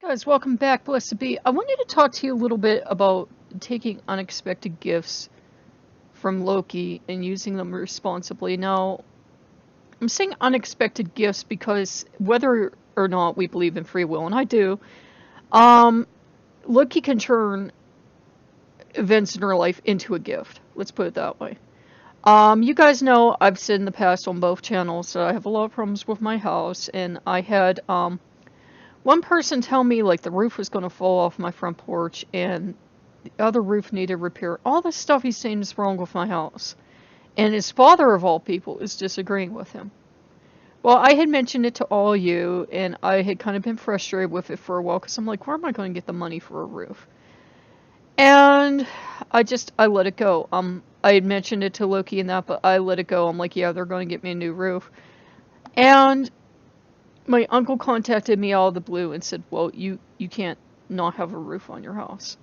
Guys, welcome back, blessed be. I wanted to talk to you a little bit about taking unexpected gifts from Loki and using them responsibly. Now, I'm saying unexpected gifts because whether or not we believe in free will, and I do, um, Loki can turn events in our life into a gift. Let's put it that way. You guys know I've said in the past on both channels that I have a lot of problems with my house, and I had one person tell me like the roof was going to fall off my front porch and the other roof needed repair. All this stuff he's saying is wrong with my house. And his father, of all people, is disagreeing with him. Well, I had mentioned it to all of you, and I had kind of been frustrated with it for a while because I'm like, where am I going to get the money for a roof? And I let it go. I had mentioned it to Loki and that, but I let it go. I'm like, yeah, they're going to get me a new roof. And my uncle contacted me out of the blue and said, well, you can't not have a roof on your house.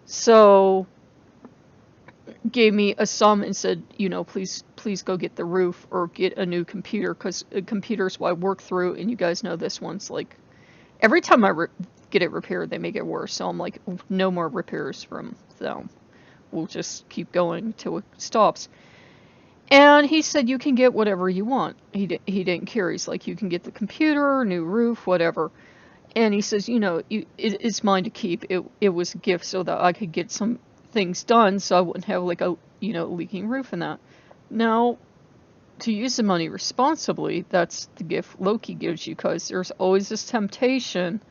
So gave me a sum and said, please go get the roof or get a new computer, because computers what I work through, and you guys know this one's like, every time I get it repaired, they make it worse. So I'm like, no more repairs from them. We'll just keep going till it stops. And he said, you can get whatever you want. He didn't care. He's like, you can get the computer, new roof, whatever. And he says, it's mine to keep. It was a gift so that I could get some things done so I wouldn't have like a, leaking roof and that. Now, to use the money responsibly, that's the gift Loki gives you, because there's always this temptation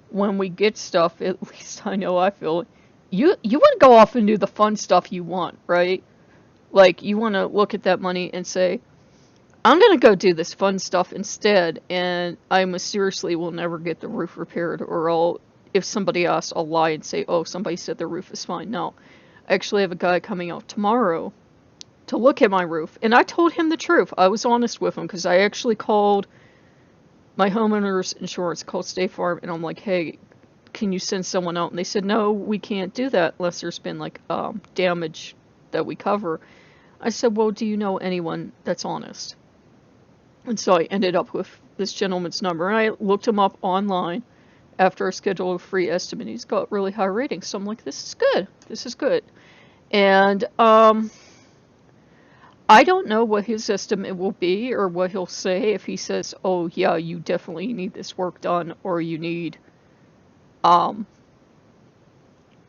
when we get stuff, at least I know I feel, you want to go off and do the fun stuff you want, right? Like, you want to look at that money and say, I'm going to go do this fun stuff instead, and I mysteriously will never get the roof repaired, or if somebody asks, I'll lie and say, oh, somebody said the roof is fine. No. I actually have a guy coming out tomorrow to look at my roof, and I told him the truth. I was honest with him, because I actually called my homeowner's insurance, called State Farm, and I'm like, hey, can you send someone out? And they said, no, we can't do that unless there's been, like, damage that we cover. I said, well, do you know anyone that's honest? And so I ended up with this gentleman's number, and I looked him up online after I scheduled a free estimate. He's got really high ratings, so I'm like, this is good. This is good. And I don't know what his estimate will be or what he'll say if he says, oh, yeah, you definitely need this work done, or you need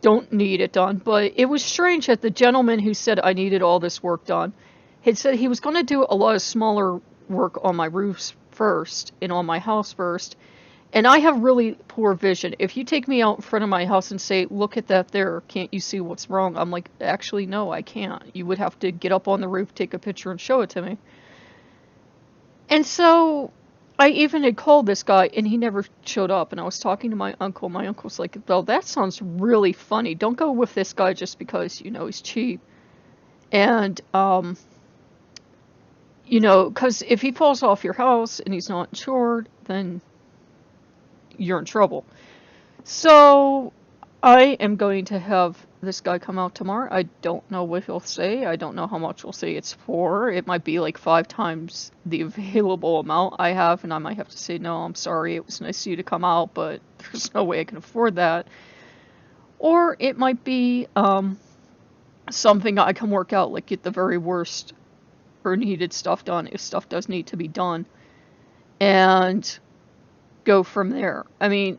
don't need it done. But it was strange that the gentleman who said I needed all this work done had said he was going to do a lot of smaller work on my roofs first and on my house first. And I have really poor vision. If you take me out in front of my house and say, look at that there, can't you see what's wrong? I'm like, actually, no, I can't. You would have to get up on the roof, take a picture, and show it to me. And so I even had called this guy, and he never showed up. And I was talking to my uncle. My uncle's like, well, that sounds really funny. Don't go with this guy just because, he's cheap. And, because if he falls off your house and he's not insured, then you're in trouble. So I am going to have this guy come out tomorrow. I don't know what he'll say. I don't know how much he'll say it's for. It might be like 5 times the available amount I have, and I might have to say, no, I'm sorry, it was nice of you to come out, but there's no way I can afford that. Or it might be something I can work out, like get the very worst or needed stuff done if stuff does need to be done, and go from there. I mean,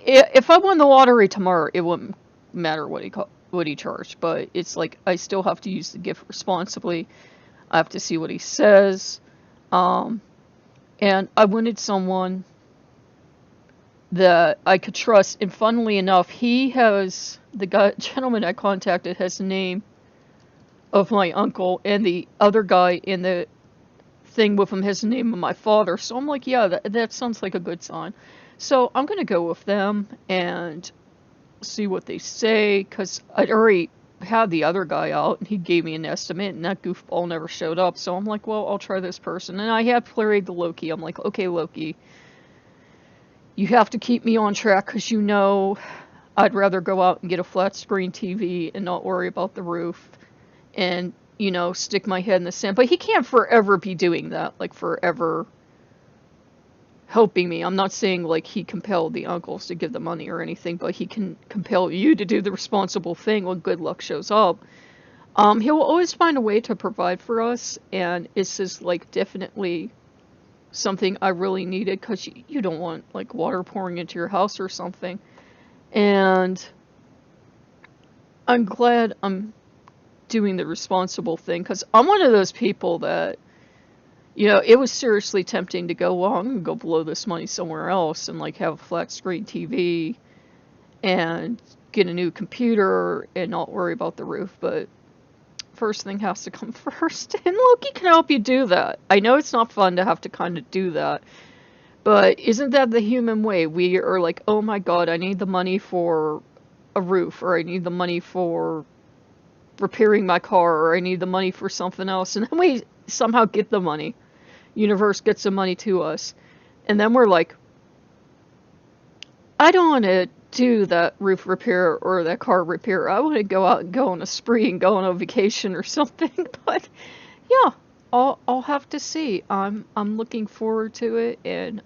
if I won the lottery tomorrow, it wouldn't matter what he charged, but it's like I still have to use the gift responsibly. I have to see what he says, and I wanted someone that I could trust. And funnily enough, the gentleman I contacted has the name of my uncle, and the other guy in the thing with him has the name of my father. So I'm like, yeah, that sounds like a good sign. So I'm going to go with them and see what they say, because I'd already had the other guy out, and he gave me an estimate, and that goofball never showed up. So I'm like, well, I'll try this person. And I had played the Loki. I'm like, okay, Loki, you have to keep me on track, because I'd rather go out and get a flat screen TV and not worry about the roof and, stick my head in the sand. But he can't forever be doing that, like forever helping me. I'm not saying like he compelled the uncles to give the money or anything, but he can compel you to do the responsible thing when good luck shows up. He'll always find a way to provide for us, and it's just like definitely something I really needed because you don't want like water pouring into your house or something. And I'm glad I'm doing the responsible thing because I'm one of those people that, it was seriously tempting to go, well, I'm gonna go blow this money somewhere else and like have a flat screen TV and get a new computer and not worry about the roof. But first thing has to come first, and Loki can help you do that. I know it's not fun to have to kind of do that, but isn't that the human way? We are like, oh my god, I need the money for a roof, or I need the money for repairing my car, or I need the money for something else, and then we somehow get the money. Universe gets the money to us, and then we're like, I don't want to do that roof repair or that car repair. I want to go out and go on a spree and go on a vacation or something. But yeah, I'll have to see. I'm looking forward to it, and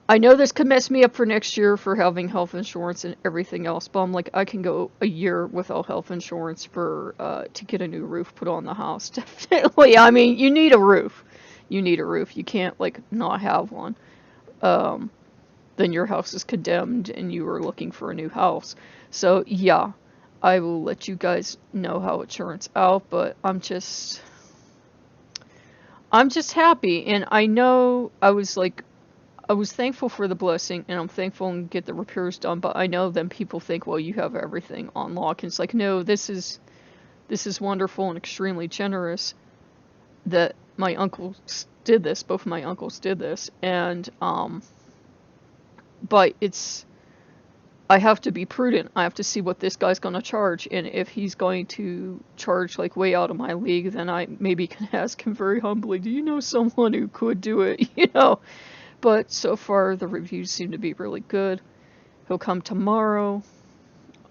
I know this could mess me up for next year for having health insurance and everything else, but I'm like, I can go a year without health insurance for to get a new roof put on the house. Definitely. I mean, you need a roof. You need a roof. You can't like not have one. Then your house is condemned and you are looking for a new house. So yeah, I will let you guys know how it turns out, but I'm just happy, and I know I was thankful for the blessing, and I'm thankful and get the repairs done, but I know then people think, well, you have everything on lock, and it's like, no, this is wonderful and extremely generous that my uncles did this, both of my uncles did this, and but I have to be prudent. I have to see what this guy's going to charge, and if he's going to charge like way out of my league, then I maybe can ask him very humbly, do you know someone who could do it, But so far the reviews seem to be really good. He'll come tomorrow.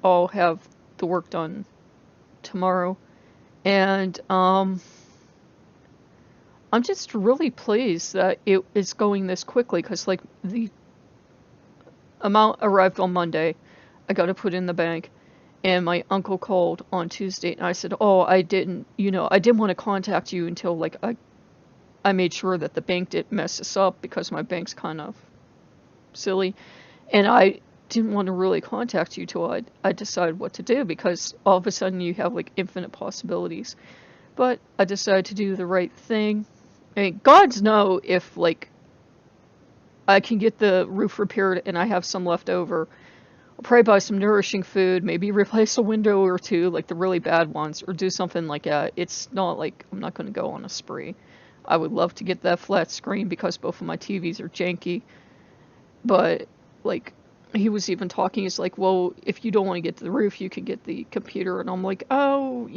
I'll have the work done tomorrow, and I'm just really pleased that it is going this quickly, because like the amount arrived on Monday. I got to put in the bank, and my uncle called on Tuesday, and I said, oh, I didn't want to contact you until like I made sure that the bank didn't mess us up, because my bank's kind of silly, and I didn't want to really contact you till I decided what to do, because all of a sudden you have like infinite possibilities. But I decided to do the right thing. I mean, gods know if like I can get the roof repaired and I have some left over, I'll probably buy some nourishing food, maybe replace a window or two, like the really bad ones, or do something like that. It's not like I'm not going to go on a spree. I would love to get that flat screen because both of my TVs are janky. But like, he was even talking, he's like, well, if you don't want to get to the roof, you can get the computer. And I'm like, oh,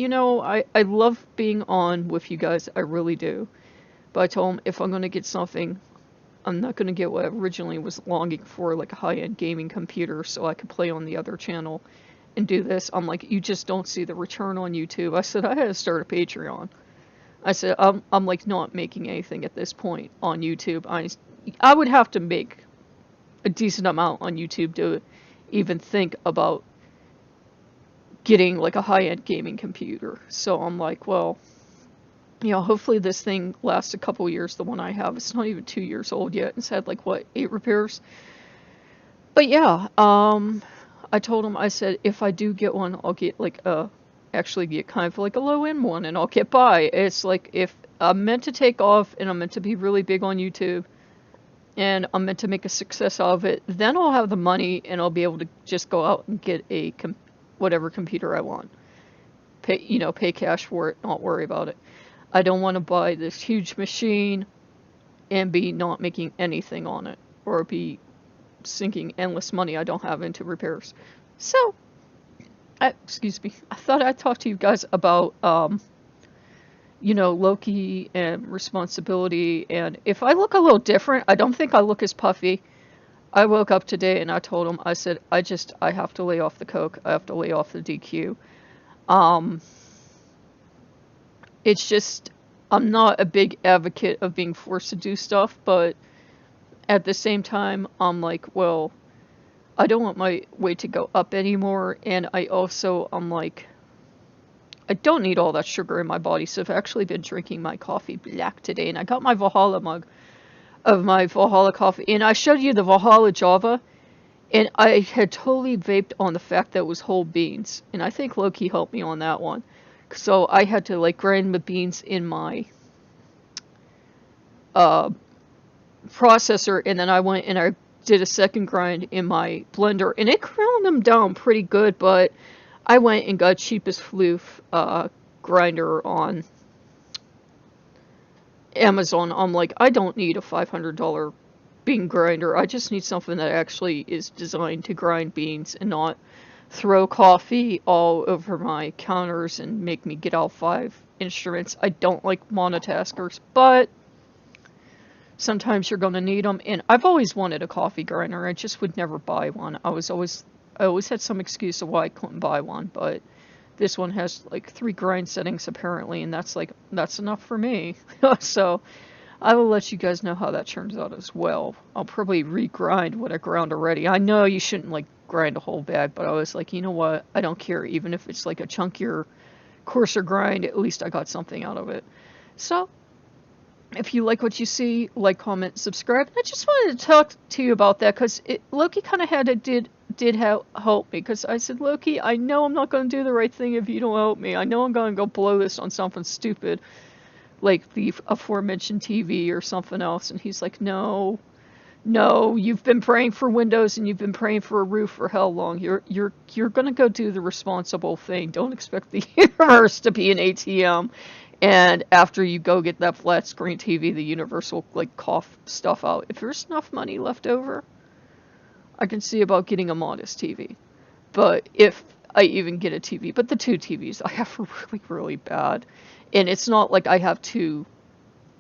I love being on with you guys. I really do. But I told him, if I'm going to get something, I'm not going to get what I originally was longing for, like a high-end gaming computer so I could play on the other channel and do this. I'm like, you just don't see the return on YouTube. I said, I had to start a Patreon. I said, I'm like not making anything at this point on YouTube. I would have to make a decent amount on YouTube to even think about getting like a high-end gaming computer. So I'm like, well, hopefully this thing lasts a couple years. The one I have, it's not even 2 years old yet. It's had like, what, 8 repairs? But yeah, I told him, I said, if I do get one, I'll get like actually get kind of like a low-end one, and I'll get by. It's like, if I'm meant to take off and I'm meant to be really big on YouTube and I'm meant to make a success out of it, then I'll have the money and I'll be able to just go out and get a whatever computer I want. Pay cash for it, not worry about it. I don't want to buy this huge machine and be not making anything on it, or be sinking endless money I don't have into repairs. So, excuse me, I thought I'd talk to you guys about, Loki and Responsibility, and if I look a little different, I don't think I look as puffy. I woke up today and I told him, I said, I have to lay off the coke, I have to lay off the DQ. It's just, I'm not a big advocate of being forced to do stuff, but at the same time, I'm like, well, I don't want my weight to go up anymore, and I'm like, I don't need all that sugar in my body, so I've actually been drinking my coffee black today, and I got my Valhalla mug of my Valhalla coffee, and I showed you the Valhalla Java, and I had totally vaped on the fact that it was whole beans, and I think Loki helped me on that one. So I had to like grind the beans in my uh, processor, and then I went and I did a second grind in my blender, and it ground them down pretty good, but I went and got cheapest floof grinder on Amazon. I'm like, I don't need a $500 bean grinder. I just need something that actually is designed to grind beans and not throw coffee all over my counters and make me get all 5 instruments. I don't like monotaskers, but sometimes you're going to need them. And I've always wanted a coffee grinder. I just would never buy one. I always had some excuse of why I couldn't buy one, but this one has like 3 grind settings apparently, and that's enough for me. So I will let you guys know how that turns out as well. I'll probably re-grind what I ground already. I know you shouldn't like grind a whole bag, but I was like, you know what? I don't care. Even if it's like a chunkier, coarser grind, at least I got something out of it. So if you like what you see, like, comment, subscribe. I just wanted to talk to you about that because Loki kind of did help me, because I said, Loki, I know I'm not going to do the right thing if you don't help me. I know I'm going to go blow this on something stupid like the aforementioned TV or something else. And he's like, no, you've been praying for windows and you've been praying for a roof for how long? You're going to go do the responsible thing. Don't expect the universe to be an ATM. And after you go get that flat screen TV, the universe will like cough stuff out. If there's enough money left over, I can see about getting a modest TV. But if I even get a TV, but the 2 TVs I have are really, really bad. And it's not like I have 2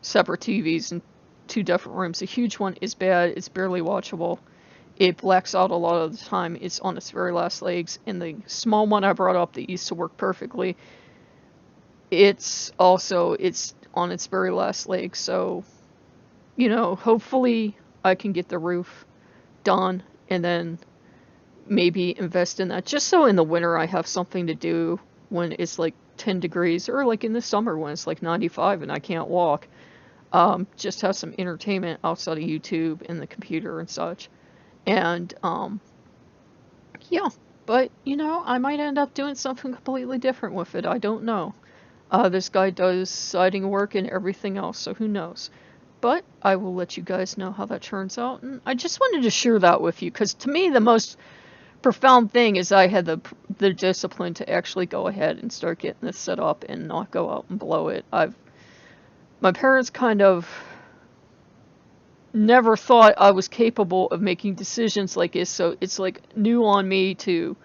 separate TVs in 2 different rooms. The huge one is bad. It's barely watchable. It blacks out a lot of the time. It's on its very last legs. And the small one I brought up that used to work perfectly, it's on its very last legs. So, hopefully I can get the roof done and then maybe invest in that, just so in the winter I have something to do when it's like 10 degrees, or like in the summer when it's like 95 and I can't walk. Just have some entertainment outside of YouTube and the computer and such. And yeah, but I might end up doing something completely different with it. I don't know. This guy does siding work and everything else, so who knows. But I will let you guys know how that turns out. And I just wanted to share that with you, because to me the most profound thing is I had the discipline to actually go ahead and start getting this set up and not go out and blow it. My parents kind of never thought I was capable of making decisions like this, so it's like new on me to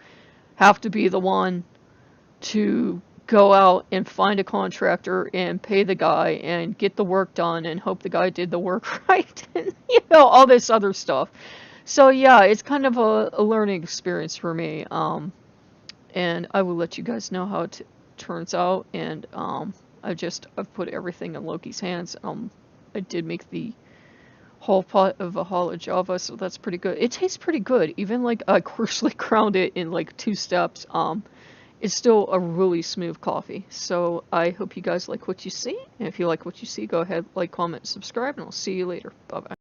have to be the one to go out and find a contractor and pay the guy and get the work done and hope the guy did the work right, and all this other stuff. So yeah, it's kind of a learning experience for me, and I will let you guys know how it turns out. And I've put everything in Loki's hands. I did make the whole pot of Valhalla Java, so that's pretty good. It tastes pretty good, even like I coarsely ground it in like 2 steps. It's still a really smooth coffee. So I hope you guys like what you see, and if you like what you see, go ahead, like, comment, subscribe, and I'll see you later. Bye bye.